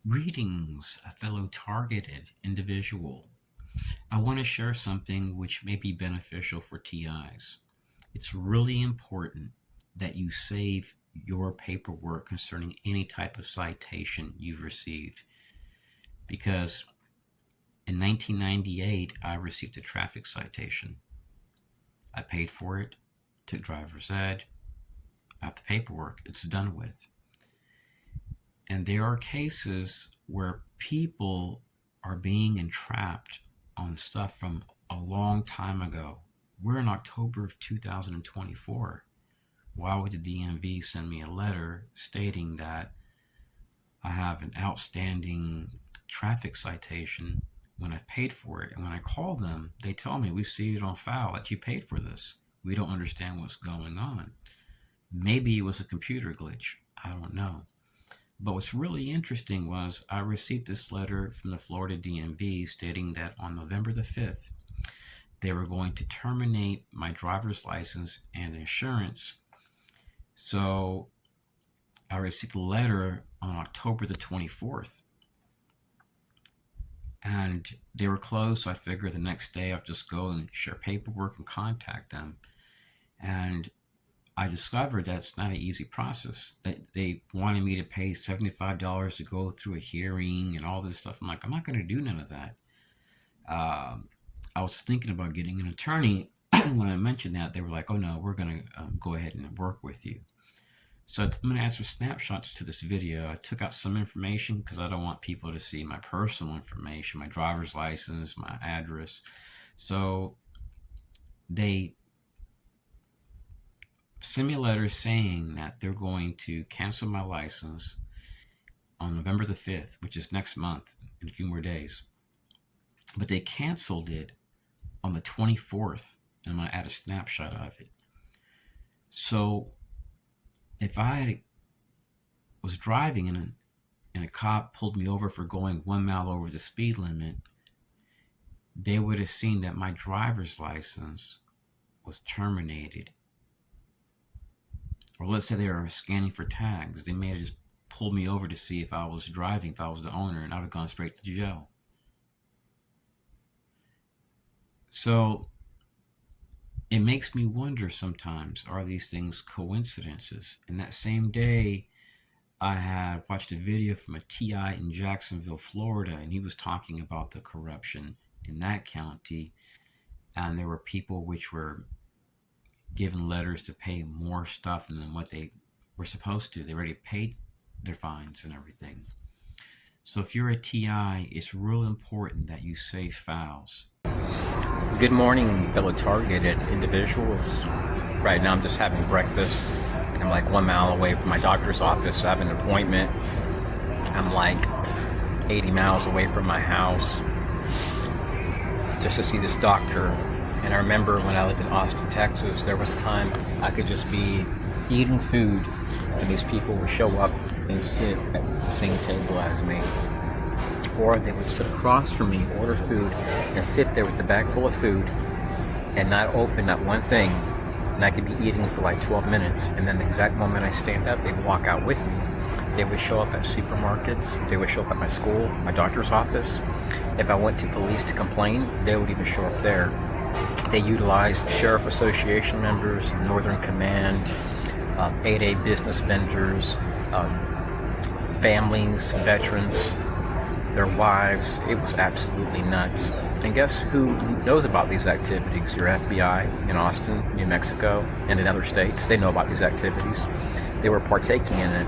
Greetings, a fellow targeted individual. I want to share something which may be beneficial for TIs. It's really important that you save your paperwork concerning any type of citation you've received, because in 1998 I received a traffic citation. I paid for it, took driver's ed, got the paperwork, it's done with. And there are cases where people are being entrapped on stuff from a long time ago. We're in October of 2024. Why would the DMV send me a letter stating that I have an outstanding traffic citation when I've paid for it? And when I call them, they tell me, we see it on file that you paid for this. We don't understand what's going on. Maybe it was a computer glitch. I don't know. But what's really interesting was I received this letter from the Florida DMV stating that on November the 5th, they were going to terminate my driver's license and insurance. So I received the letter on October the 24th. And they were closed, so I figured the next day I'll just go and share paperwork and contact them. And I discovered that's not an easy process. That they wanted me to pay $75 to go through a hearing and all this stuff. I'm like, I'm not going to do none of that. I was thinking about getting an attorney. When I mentioned that, they were like, oh no, we're going to go ahead and work with you. So I'm going to add some snapshots to this video. I took out some information because I don't want people to see my personal information, my driver's license, my address. So they send me a letter saying that they're going to cancel my license on November the 5th, which is next month, in a few more days. But they canceled it on the 24th, and I'm going to add a snapshot of it. So if I was driving and a cop pulled me over for going 1 mile over the speed limit, they would have seen that my driver's license was terminated. Or let's say they were scanning for tags. They may have just pulled me over to see if I was driving, if I was the owner, and I would have gone straight to jail. So it makes me wonder sometimes, are these things coincidences? And that same day, I had watched a video from a TI in Jacksonville, Florida, and he was talking about the corruption in that county. And there were people which were given letters to pay more stuff than what they were supposed to. They already paid their fines and everything. So if you're a TI, it's real important that you save files. Good morning, fellow targeted individuals. Right now I'm just having breakfast. I'm like 1 mile away from my doctor's office. I have an appointment. I'm like 80 miles away from my house just to see this doctor. And I remember when I lived in Austin, Texas, there was a time I could just be eating food and these people would show up and sit at the same table as me. Or they would sit across from me, order food, and sit there with the bag full of food and not open not one thing. And I could be eating for like 12 minutes. And then the exact moment I stand up, they would walk out with me. They would show up at supermarkets. They would show up at my school, my doctor's office. If I went to police to complain, they would even show up there. They utilized Sheriff Association members, Northern Command, 8A business vendors, families, veterans, their wives. It was absolutely nuts. And guess who knows about these activities? Your FBI in Austin, New Mexico, and in other states. They know about these activities. They were partaking in it.